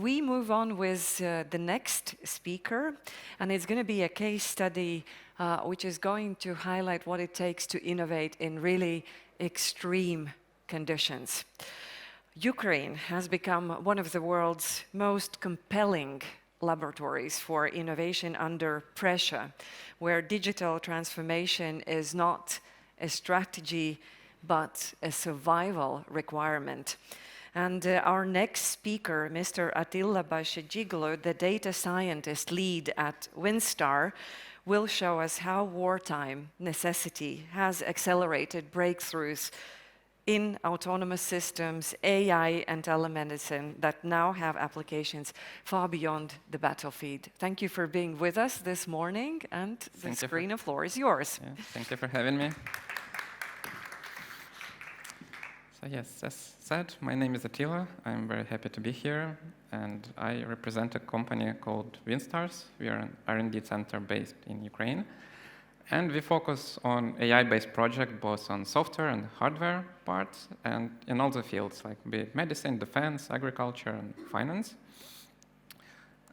we move on with the next speaker, and it's going to be a case study which is going to highlight what it takes to innovate in really extreme conditions. Ukraine has become one of the world's most compelling laboratories for innovation under pressure, where digital transformation is not a strategy but a survival requirement. And our next speaker, Mr. Attila Başıcıoğlu, the data scientist lead at WinStar, will show us how wartime necessity has accelerated breakthroughs in autonomous systems, AI, and telemedicine that now have applications far beyond the battlefield. Thank you for being with us this morning, and the screen and floor is yours. Yeah, thank you for having me. So yes, as said, my name is Attila. I'm very happy to be here, and I represent a company called WinStars. We are an R&D center based in Ukraine. And we focus on AI-based projects, both on software and hardware parts, and in all the fields, like be it medicine, defense, agriculture, and finance.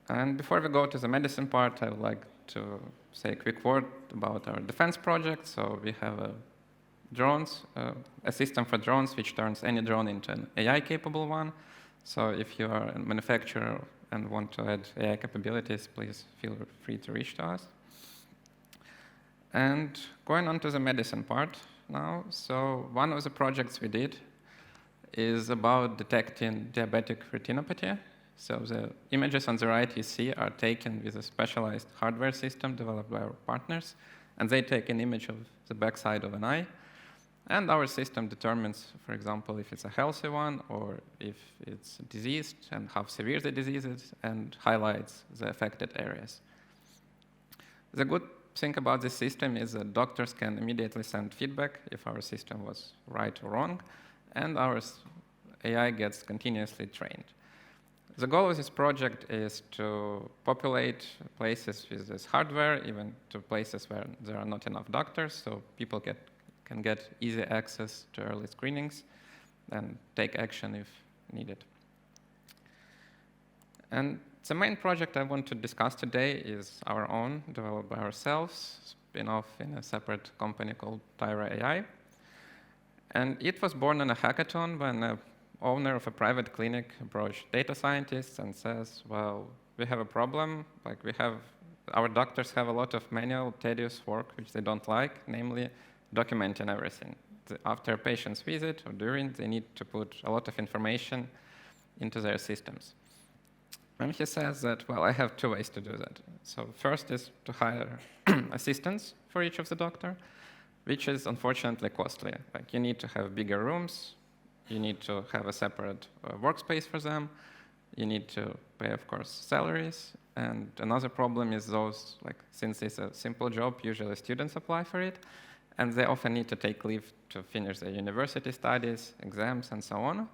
And before we go to the medicine part, I would like to say a quick word about our defense project. So we have a system for drones, which turns any drone into an AI-capable one. So if you are a manufacturer and want to add AI capabilities, please feel free to reach to us. And going on to the medicine part now, so one of the projects we did is about detecting diabetic retinopathy. So the images on the right you see are taken with a specialized hardware system developed by our partners, and they take an image of the backside of an eye. And our system determines, for example, if it's a healthy one or if it's diseased and how severe the disease is, and highlights the affected areas. The good thing about this system is that doctors can immediately send feedback if our system was right or wrong, and our AI gets continuously trained. The goal of this project is to populate places with this hardware, even to places where there are not enough doctors, so people can get easy access to early screenings and take action if needed. And the main project I want to discuss today is our own, developed by ourselves, spin-off in a separate company called Tyra AI. And it was born in a hackathon when an owner of a private clinic approached data scientists and says, well, we have a problem, our doctors have a lot of manual, tedious work which they don't like, namely documenting everything. After a patient's visit or during, they need to put a lot of information into their systems. And he says that, well, I have two ways to do that. So first is to hire assistants for each of the doctor, which is unfortunately costly. Like you need to have bigger rooms, you need to have a separate workspace for them, you need to pay, of course, salaries. And another problem is those, since it's a simple job, usually students apply for it, and they often need to take leave to finish their university studies, exams, and so on.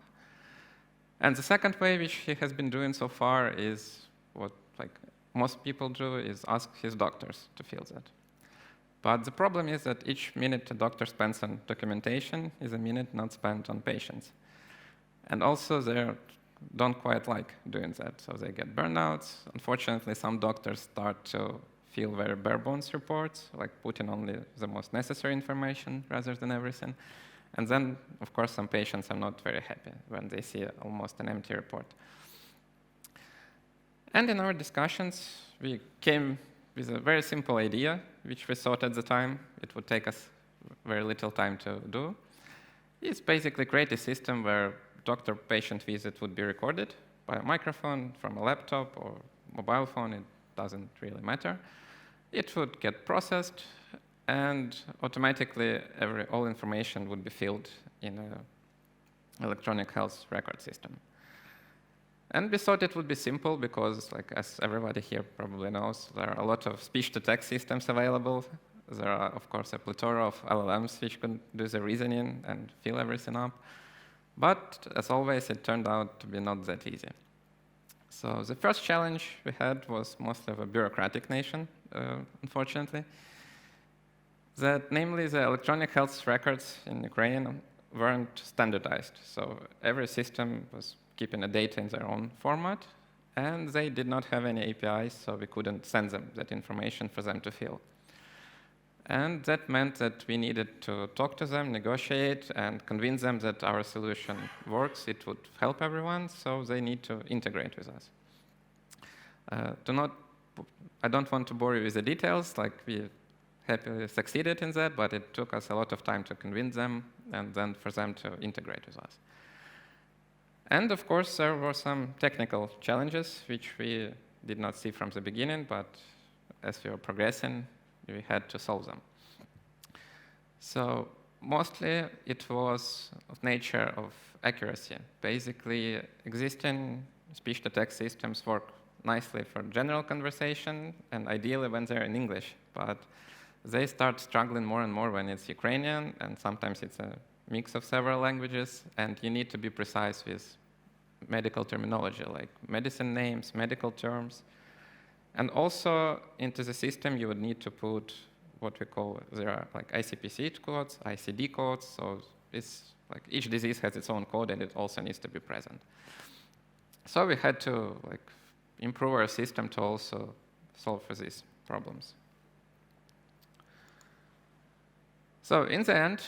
And the second way, which he has been doing so far, is what most people do, is ask his doctors to fill that. But the problem is that each minute a doctor spends on documentation is a minute not spent on patients. And also they don't quite like doing that, so they get burnouts. Unfortunately, some doctors start to fill very bare bones reports, like putting only the most necessary information rather than everything. And then, of course, some patients are not very happy when they see almost an empty report. And in our discussions, we came with a very simple idea, which we thought at the time it would take us very little time to do. It's basically create a system where doctor-patient visit would be recorded by a microphone from a laptop or mobile phone, it doesn't really matter. It would get processed, and automatically all information would be filled in an electronic health record system. And we thought it would be simple because, as everybody here probably knows, there are a lot of speech-to-text systems available. There are, of course, a plethora of LLMs which can do the reasoning and fill everything up. But, as always, it turned out to be not that easy. So the first challenge we had was mostly of a bureaucratic nature, unfortunately. Namely, the electronic health records in Ukraine weren't standardized. So every system was keeping the data in their own format, and they did not have any APIs, so we couldn't send them that information for them to fill. And that meant that we needed to talk to them, negotiate, and convince them that our solution works, it would help everyone, so they need to integrate with us. I don't want to bore you with the details, like we happily succeeded in that, but it took us a lot of time to convince them and then for them to integrate with us. And of course, there were some technical challenges which we did not see from the beginning, but as we were progressing, we had to solve them. So mostly it was of nature of accuracy. Basically, existing speech-to-text systems work nicely for general conversation and ideally when they're in English, but they start struggling more and more when it's Ukrainian, and sometimes it's a mix of several languages, and you need to be precise with medical terminology, like medicine names, medical terms. And also, into the system, you would need to put what we call, there are like ICP-CH codes, ICD codes, so it's like each disease has its own code, and it also needs to be present. So we had to improve our system to also solve for these problems. So in the end,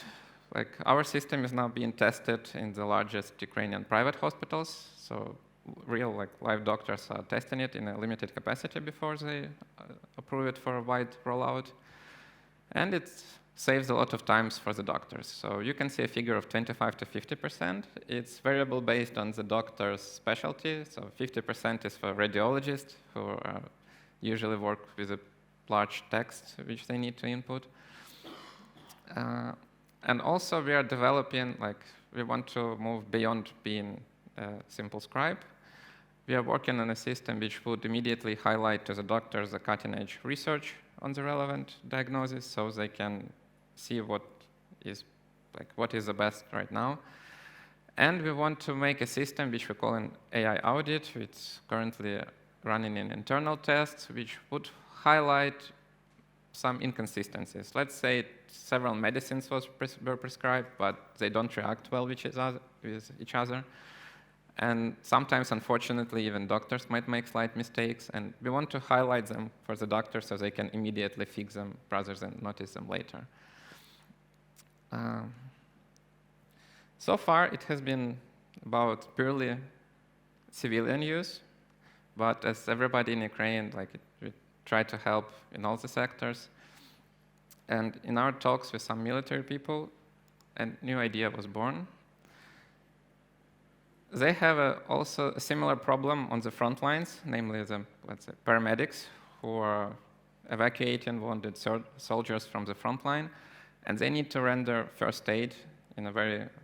our system is now being tested in the largest Ukrainian private hospitals. So real live doctors are testing it in a limited capacity before they approve it for a wide rollout. And it saves a lot of times for the doctors. So you can see a figure of 25 to 50%. It's variable based on the doctor's specialty. So 50% is for radiologists who usually work with a large text which they need to input. And also we are developing, we want to move beyond being a simple scribe. We are working on a system which would immediately highlight to the doctors the cutting-edge research on the relevant diagnosis, so they can see what is the best right now. And we want to make a system which we call an AI audit, which is currently running in internal tests, which would highlight some inconsistencies. Let's say several medicines were prescribed, but they don't react well with each other. And sometimes, unfortunately, even doctors might make slight mistakes, and we want to highlight them for the doctors so they can immediately fix them rather than notice them later. So far, it has been about purely civilian use, but as everybody in Ukraine, we try to help in all the sectors. And in our talks with some military people, a new idea was born. They have also a similar problem on the front lines, namely the, let's say, paramedics who are evacuating wounded soldiers from the front line, and they need to render first aid in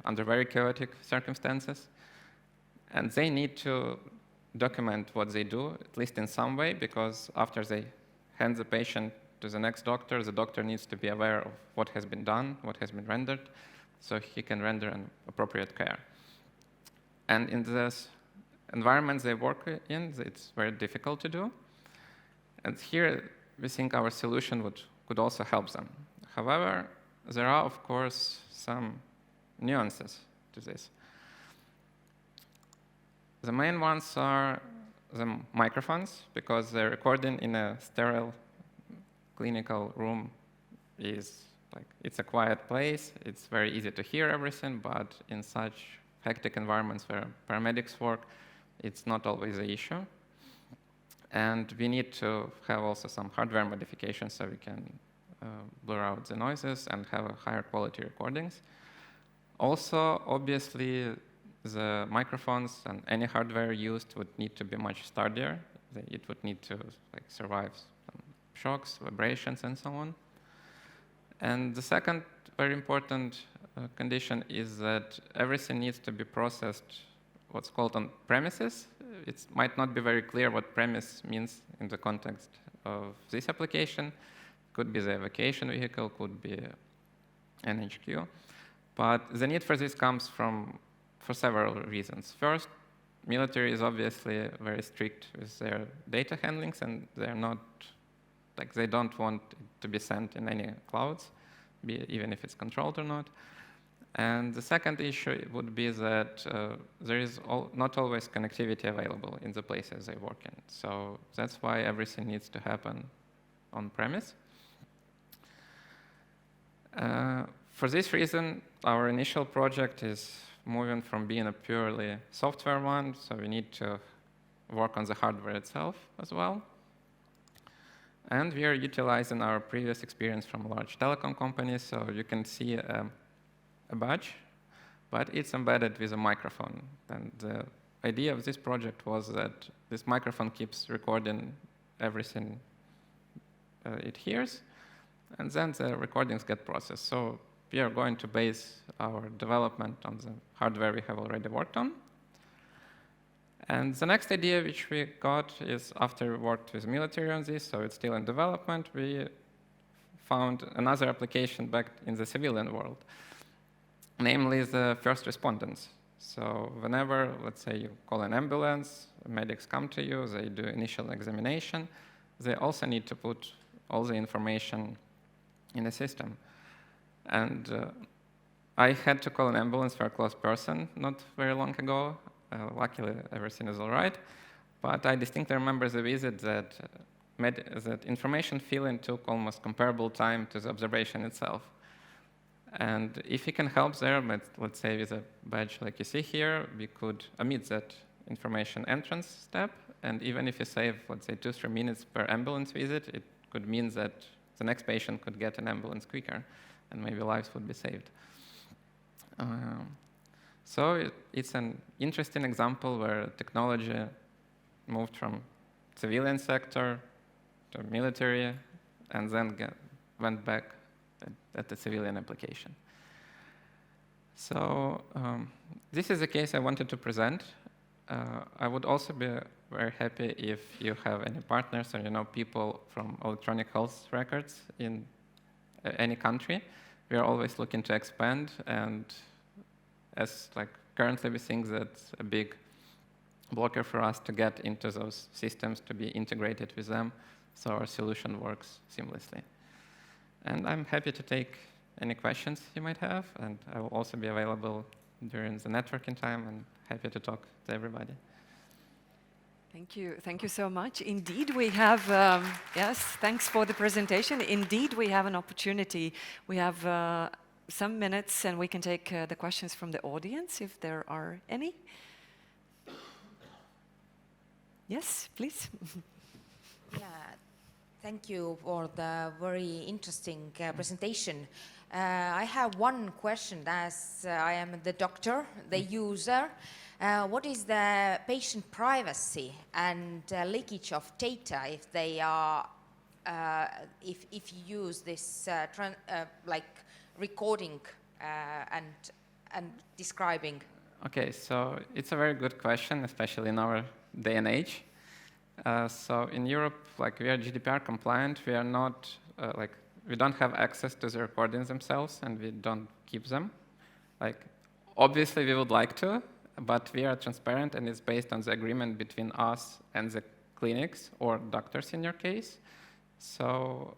under very chaotic circumstances. And they need to document what they do, at least in some way, because after they hand the patient to the next doctor, the doctor needs to be aware of what has been done, what has been rendered, so he can render an appropriate care. And in this environment they work in, it's very difficult to do. And here we think our solution could also help them. However, there are, of course, some nuances to this. The main ones are the microphones, because the recording in a sterile clinical room is it's a quiet place, it's very easy to hear everything, but in such hectic environments where paramedics work, it's not always the issue. And we need to have also some hardware modifications so we can blur out the noises and have higher quality recordings. Also, obviously, the microphones and any hardware used would need to be much sturdier. It would need to survive some shocks, vibrations, and so on. And the second very important condition is that everything needs to be processed what's called on premises. It might not be very clear what premise means in the context of this application. Could be the evacuation vehicle, could be an HQ. But the need for this comes for several reasons. First, military is obviously very strict with their data handlings, and they're not, they don't want it to be sent in any clouds, even if it's controlled or not. And the second issue would be that there is not always connectivity available in the places they work in. So that's why everything needs to happen on-premise. For this reason, our initial project is moving from being a purely software one, so we need to work on the hardware itself as well. And we are utilizing our previous experience from large telecom companies, so you can see a badge, but it's embedded with a microphone. And the idea of this project was that this microphone keeps recording everything it hears, and then the recordings get processed. So we are going to base our development on the hardware we have already worked on. And the next idea which we got is, after we worked with military on this, so it's still in development, we found another application back in the civilian world, namely the first responders. So whenever, let's say, you call an ambulance, medics come to you, they do initial examination, they also need to put all the information in the system. And I had to call an ambulance for a close person not very long ago. Luckily, everything is all right. But I distinctly remember the visit that that information filling took almost comparable time to the observation itself. And if we can help there, let's say with a badge like you see here, we could omit that information entrance step. And even if you save, let's say, 2-3 minutes per ambulance visit, it could mean that the next patient could get an ambulance quicker, and maybe lives would be saved. So it's an interesting example where technology moved from civilian sector to military, and then went back at the civilian application. So this is the case I wanted to present. I would also be very happy if you have any partners or people from electronic health records in any country. We are always looking to expand, and as currently we think that's a big blocker for us to get into those systems, to be integrated with them, so our solution works seamlessly. And I'm happy to take any questions you might have, and I will also be available during the networking time, and happy to talk to everybody. Thank you so much. Indeed, we have, yes, thanks for the presentation. Indeed, we have an opportunity. We have some minutes, and we can take the questions from the audience, if there are any. Yes, please. Yeah, thank you for the very interesting presentation. I have one question, as I am the doctor, the user. What is the patient privacy and leakage of data if they are, if you use this recording and describing? Okay, so it's a very good question, especially in our day and age. So in Europe, we are GDPR compliant. We are not we don't have access to the recordings themselves, and we don't keep them. Obviously, we would like to, but we are transparent, and it's based on the agreement between us and the clinics or doctors in your case. So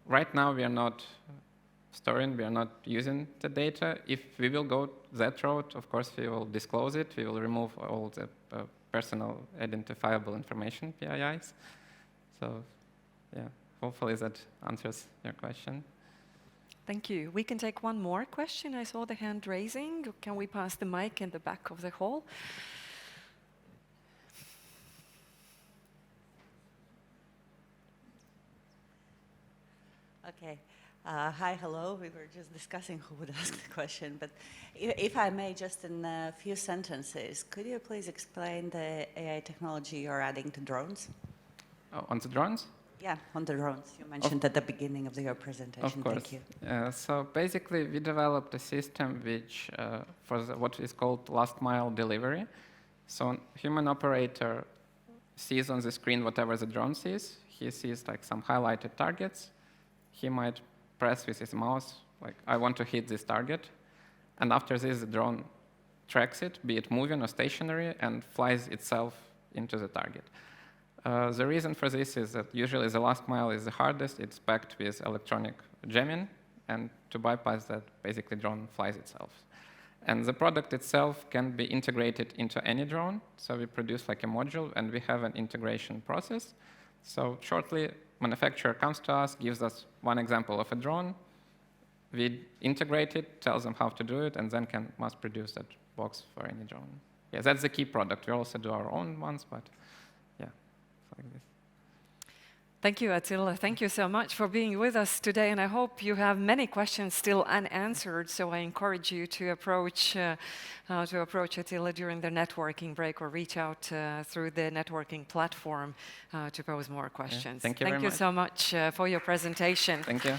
right now, we are not storing, we are not using the data. If we will go that route, of course, we will disclose it. We will remove all the personal identifiable information, PIIs. So, yeah, hopefully that answers your question. Thank you. We can take one more question. I saw the hand raising. Can we pass the mic in the back of the hall? Okay. Hi, hello. We were just discussing who would ask the question, but if I may, just in a few sentences, could you please explain the AI technology you're adding to drones? Oh, on the drones? Yeah, on the drones. You mentioned at the beginning of your presentation. Of course. Thank you. So basically, we developed a system which, for what is called last mile delivery. So a human operator sees on the screen whatever the drone sees. He sees some highlighted targets. He might press with his mouse, I want to hit this target. And after this, the drone tracks it, be it moving or stationary, and flies itself into the target. The reason for this is that usually the last mile is the hardest. It's packed with electronic jamming, and to bypass that, basically drone flies itself. And the product itself can be integrated into any drone. So we produce like a module, and we have an integration process. So shortly, manufacturer comes to us, gives us one example of a drone. We integrate it, tells them how to do it, and then can mass produce that box for any drone. Yeah, that's the key product. We also do our own ones, but yeah, it's like this. Thank you, Attila. Thank you so much for being with us today, and I hope you have many questions still unanswered, so I encourage you to approach Attila during the networking break or reach out through the networking platform to pose more questions. Yeah, thank you very much. So much for your presentation. Thank you.